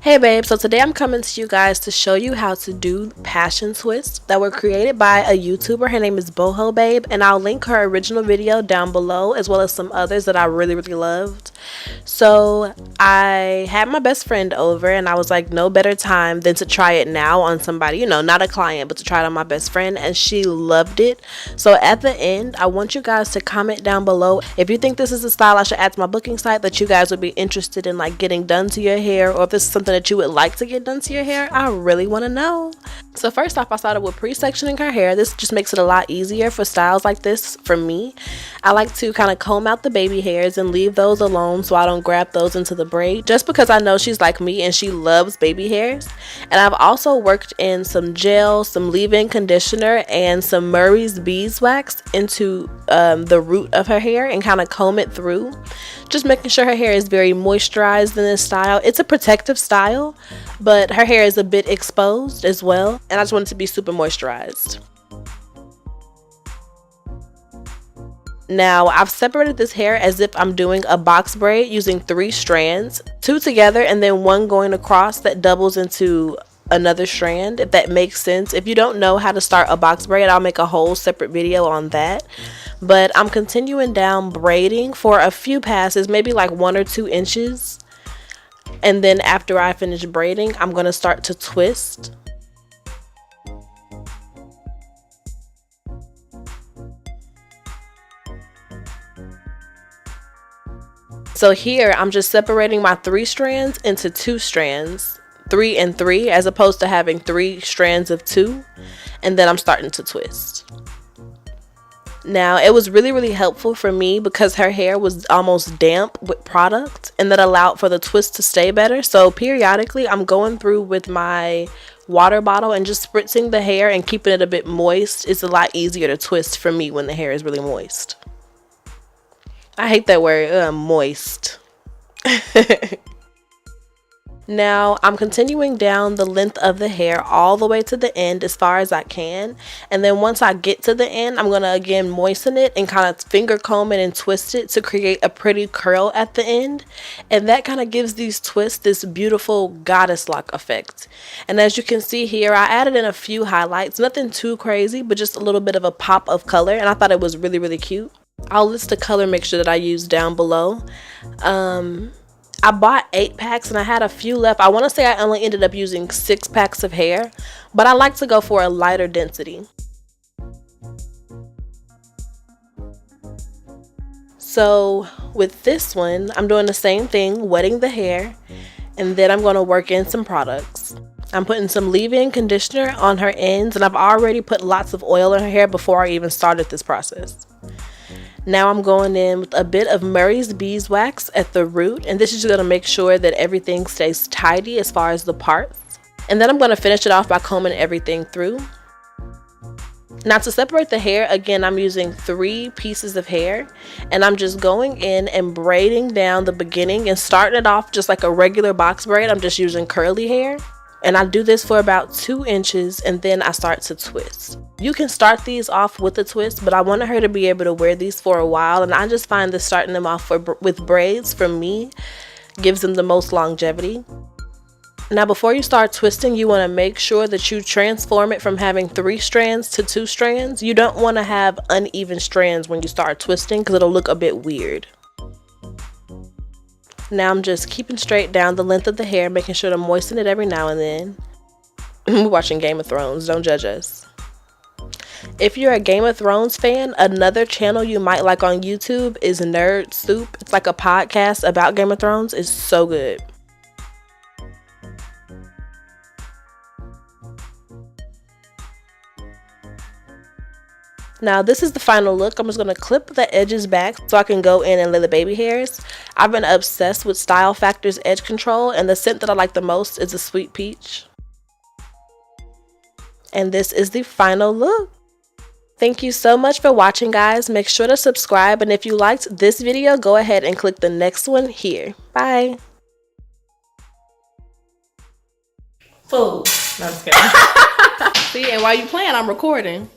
Hey babe, so today I'm coming to you guys to show you how to do passion twists that were created by a YouTuber. Her name is Boho Babe, and I'll link her original video down below as well as some others that I really loved. So I had my best friend over and I was like, no better time than to try it now on somebody, not a client, but to try it on my best friend, and she loved it. So at the end, I want you guys to comment down below if you think this is a style I should add to my booking site that you guys would be interested in like getting done to your hair, or if this is something that you would like to get done to your hair. I really want to know. So first off, I started with pre-sectioning her hair. This just makes it a lot easier for styles like this for me. I like to kind of comb out the baby hairs and leave those alone so I don't grab those into the braid, just because I know she's like me and she loves baby hairs. And I've also worked in some gel, some leave-in conditioner, and some Murray's beeswax into the root of her hair and kind of comb it through, just making sure her hair is very moisturized in this style. It's a protective style, but her hair is a bit exposed as well, and I just want it to be super moisturized. Now I've separated this hair as if I'm doing a box braid using 3 strands, 2 together and then 1 going across that doubles into another strand, if that makes sense. If you don't know how to start a box braid, I'll make a whole separate video on that. But I'm continuing down braiding for a few passes, maybe like 1 or 2 inches. And then after I finish braiding, I'm going to start to twist. So here I'm just separating my 3 strands into 2 strands, 3 and 3, as opposed to having 3 strands of 2, and then I'm starting to twist. Now it was really helpful for me because her hair was almost damp with product, and that allowed for the twist to stay better. So periodically I'm going through with my water bottle and just spritzing the hair and keeping it a bit moist. It's a lot easier to twist for me when the hair is really moist. I hate that word, moist. Now I'm continuing down the length of the hair all the way to the end as far as I can, and then once I get to the end, I'm gonna again moisten it and kind of finger comb it and twist it to create a pretty curl at the end, and that kind of gives these twists this beautiful goddess lock effect. And as you can see here, I added in a few highlights, nothing too crazy, but just a little bit of a pop of color, and I thought it was really cute. I'll list the color mixture that I used down below. I bought 8 packs and I had a few left. I want to say I only ended up using 6 packs of hair, but I like to go for a lighter density. So with this one, I'm doing the same thing, wetting the hair, and then I'm going to work in some products. I'm putting some leave-in conditioner on her ends, and I've already put lots of oil in her hair before I even started this process. Now I'm going in with a bit of Murray's beeswax at the root, and this is going to make sure that everything stays tidy as far as the parts. And then I'm going to finish it off by combing everything through. Now to separate the hair, again, I'm using 3 pieces of hair, and I'm just going in and braiding down the beginning and starting it off just like a regular box braid. I'm just using curly hair. And I do this for about 2 inches, and then I start to twist. You can start these off with a twist, but I wanted her to be able to wear these for a while, and I just find that starting them off with braids, for me, gives them the most longevity. Now before you start twisting, you want to make sure that you transform it from having 3 strands to 2 strands. You don't want to have uneven strands when you start twisting because it'll look a bit weird. Now I'm just keeping straight down the length of the hair, making sure to moisten it every now and then. We're watching Game of Thrones, don't judge us. If you're a Game of Thrones fan, another channel you might like on YouTube is Nerd Soup. It's like a podcast about Game of Thrones. It's so good. Now this is the final look. I'm just going to clip the edges back so I can go in and lay the baby hairs. I've been obsessed with Style Factor's edge control, and the scent that I like the most is a sweet peach. And this is the final look. Thank you so much for watching, guys. Make sure to subscribe, and if you liked this video, go ahead and click the next one here. Bye. Fool. No, I'm just kidding. See, and while you playing, I'm recording.